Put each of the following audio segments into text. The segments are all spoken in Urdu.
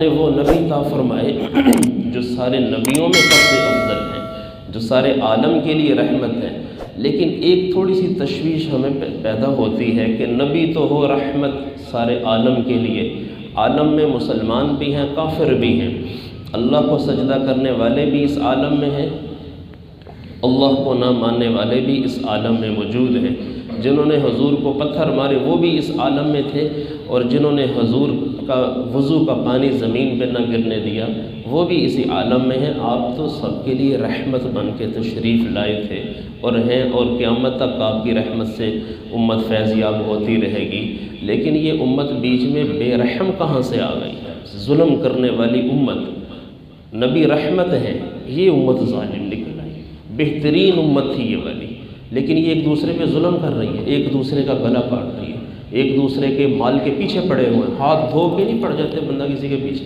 نے وہ نبی عطا فرمائے جو سارے نبیوں میں سب سے افضل ہیں، جو سارے عالم کے لیے رحمت ہے۔ لیکن ایک تھوڑی سی تشویش ہمیں پیدا ہوتی ہے کہ نبی تو ہو رحمت سارے عالم کے لیے، عالم میں مسلمان بھی ہیں، کافر بھی ہیں، اللہ کو سجدہ کرنے والے بھی اس عالم میں ہیں، اللہ کو نہ ماننے والے بھی اس عالم میں موجود ہیں، جنہوں نے حضور کو پتھر مارے وہ بھی اس عالم میں تھے، اور جنہوں نے حضور کا وضو کا پانی زمین پہ نہ گرنے دیا وہ بھی اسی عالم میں ہیں۔ آپ تو سب کے لیے رحمت بن کے تشریف لائے تھے اور ہیں، اور قیامت تک آپ کی رحمت سے امت فیض یاب ہوتی رہے گی۔ لیکن یہ امت بیچ میں بے رحم کہاں سے آ گئی؟ ظلم کرنے والی امت، نبی رحمت ہے، یہ امت ظالم نکل آئی۔ بہترین امت تھی یہ والی، لیکن یہ ایک دوسرے پہ ظلم کر رہی ہے، ایک دوسرے کا گلا کاٹ رہی ہے، ایک دوسرے کے مال کے پیچھے پڑے ہوئے ہیں۔ ہاتھ دھو کے نہیں پڑ جاتے بندہ کسی کے پیچھے،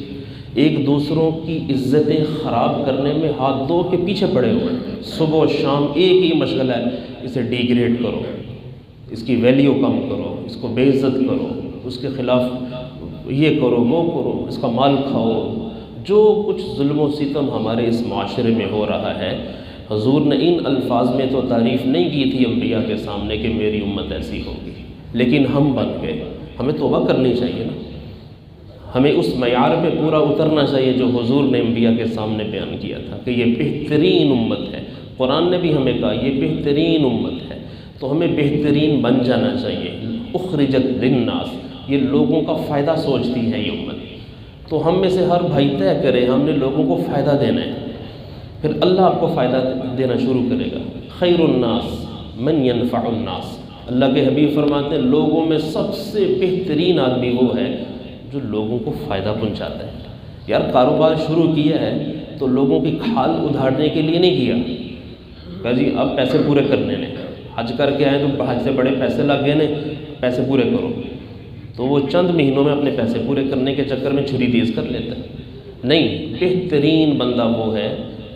ایک دوسروں کی عزتیں خراب کرنے میں ہاتھ دھو کے پیچھے پڑے ہوئے ہیں۔ صبح و شام ایک ہی مشغلہ ہے، اسے ڈیگریڈ کرو، اس کی ویلیو کم کرو، اس کو بے عزت کرو، اس کے خلاف یہ کرو وہ کرو، اس کا مال کھاؤ۔ جو کچھ ظلم و ستم ہمارے اس معاشرے میں ہو رہا ہے، حضور نے ان الفاظ میں تو تعریف نہیں کی تھی انبیاء کے سامنے کہ میری امت ایسی ہوگی، لیکن ہم بن گئے۔ ہمیں توبہ کرنی چاہیے نا، ہمیں اس معیار پہ پورا اترنا چاہیے جو حضور نے انبیاء کے سامنے بیان کیا تھا کہ یہ بہترین امت ہے۔ قرآن نے بھی ہمیں کہا یہ بہترین امت ہے، تو ہمیں بہترین بن جانا چاہیے۔ اخرجت للناس، یہ لوگوں کا فائدہ سوچتی ہے یہ امت، تو ہم میں سے ہر بھائی طے کرے ہم نے لوگوں کو فائدہ دینا ہے، پھر اللہ آپ کو فائدہ دینا شروع کرے گا۔ خیر الناس من ينفع الناس، اللہ کے حبیب فرماتے ہیں لوگوں میں سب سے بہترین آدمی وہ ہے جو لوگوں کو فائدہ پہنچاتا ہے۔ یار کاروبار شروع کیا ہے تو لوگوں کی کھال ادھاڑنے کے لیے نہیں کیا، کہا جی اب پیسے پورے کرنے نے، حج کر کے آئے تو حج سے بڑے پیسے لگ گئے نے، پیسے پورے کرو، تو وہ چند مہینوں میں اپنے پیسے پورے کرنے کے چکر میں چھری تیز کر لیتا ہے۔ نہیں، بہترین بندہ وہ ہے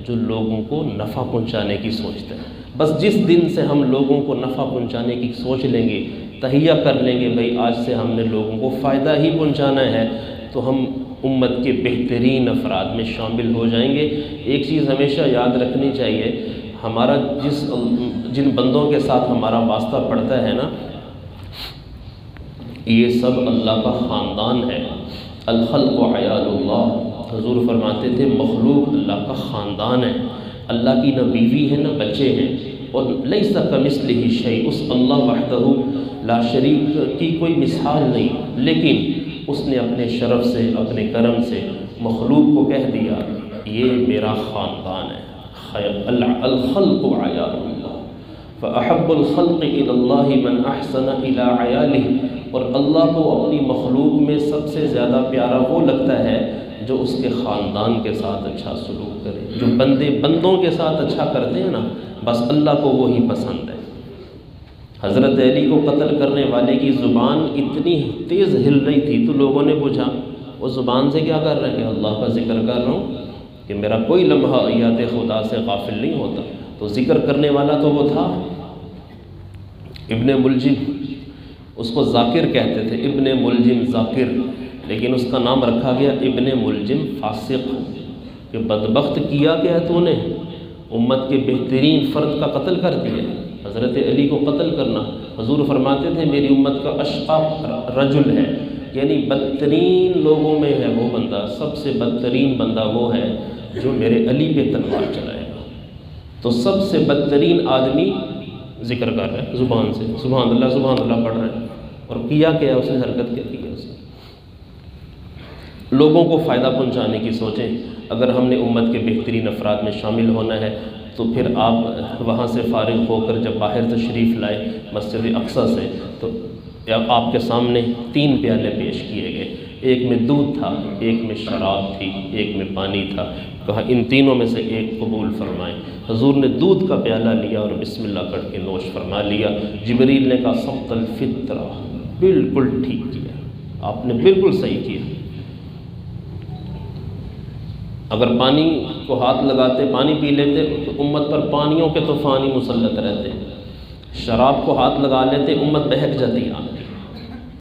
جو لوگوں کو نفع پہنچانے کی سوچتا ہے۔ بس جس دن سے ہم لوگوں کو نفع پہنچانے کی سوچ لیں گے، تہیہ کر لیں گے بھئی آج سے ہم نے لوگوں کو فائدہ ہی پہنچانا ہے، تو ہم امت کے بہترین افراد میں شامل ہو جائیں گے۔ ایک چیز ہمیشہ یاد رکھنی چاہیے، ہمارا جن بندوں کے ساتھ ہمارا واسطہ پڑتا ہے نا، یہ سب اللہ کا خاندان ہے۔ الخلق عیال اللہ، حضور فرماتے تھے مخلوق اللہ کا خاندان ہے، اللہ کی نہ بیوی ہے نہ بچے ہیں، اور لیس کمثلہ شیء، اس اللہ وحدہ لا شریک کی کوئی مثال نہیں، لیکن اس نے اپنے شرف سے اپنے کرم سے مخلوق کو کہہ دیا یہ میرا خاندان ہے۔ الخلق عیال اللہ فاحب الخلق الی اللہ من احسن الی عیالہ، اور اللہ کو اپنی مخلوق میں سب سے زیادہ پیارا وہ لگتا ہے جو اس کے خاندان کے ساتھ اچھا سلوک کرے۔ جو بندے بندوں کے ساتھ اچھا کرتے ہیں نا، بس اللہ کو وہی پسند ہے۔ حضرت علی کو قتل کرنے والے کی زبان اتنی تیز ہل رہی تھی تو لوگوں نے پوچھا وہ زبان سے کیا کر رہا ہے؟ کہ اللہ کا ذکر کر رہا ہوں، کہ میرا کوئی لمحہ یاد خدا سے غافل نہیں ہوتا۔ تو ذکر کرنے والا تو وہ تھا ابن ملجم، اس کو ذاکر کہتے تھے، ابن ملجم ذاکر، لیکن اس کا نام رکھا گیا ابن ملجم فاسق، کہ بدبخت کیا کیا تو نے امت کے بہترین فرد کا قتل کر دیا۔ حضرت علی کو قتل کرنا، حضور فرماتے تھے میری امت کا اشقا رجل ہے، یعنی بدترین لوگوں میں ہے وہ بندہ، سب سے بدترین بندہ وہ ہے جو میرے علی پہ تلوار چلائے گا۔ تو سب سے بدترین آدمی ذکر کر رہا ہے زبان سے، سبحان اللہ پڑھ رہا ہے، اور کیا کیا اس نے، حرکت کیا کی اس نے۔ لوگوں کو فائدہ پہنچانے کی سوچیں۔ اگر ہم نے امت کے بہترین افراد میں شامل ہونا ہے تو پھر آپ وہاں سے فارغ ہو کر جب باہر تشریف لائے مسجد اقصیٰ سے، تو آپ کے سامنے 3 پیالے پیش کیے گئے، ایک میں دودھ تھا، ایک میں شراب تھی، ایک میں پانی تھا، کہا ان تینوں میں سے ایک قبول فرمائیں۔ حضور نے دودھ کا پیالہ لیا اور بسم اللہ کر کے نوش فرما لیا۔ جبریل نے کہا سبط الفطرہ، بالکل ٹھیک کیا، آپ نے بالکل صحیح کیا۔ اگر پانی کو ہاتھ لگاتے پانی پی لیتے تو امت پر پانیوں کے طوفان ہی مسلط رہتے، شراب کو ہاتھ لگا لیتے امت بہک جاتی۔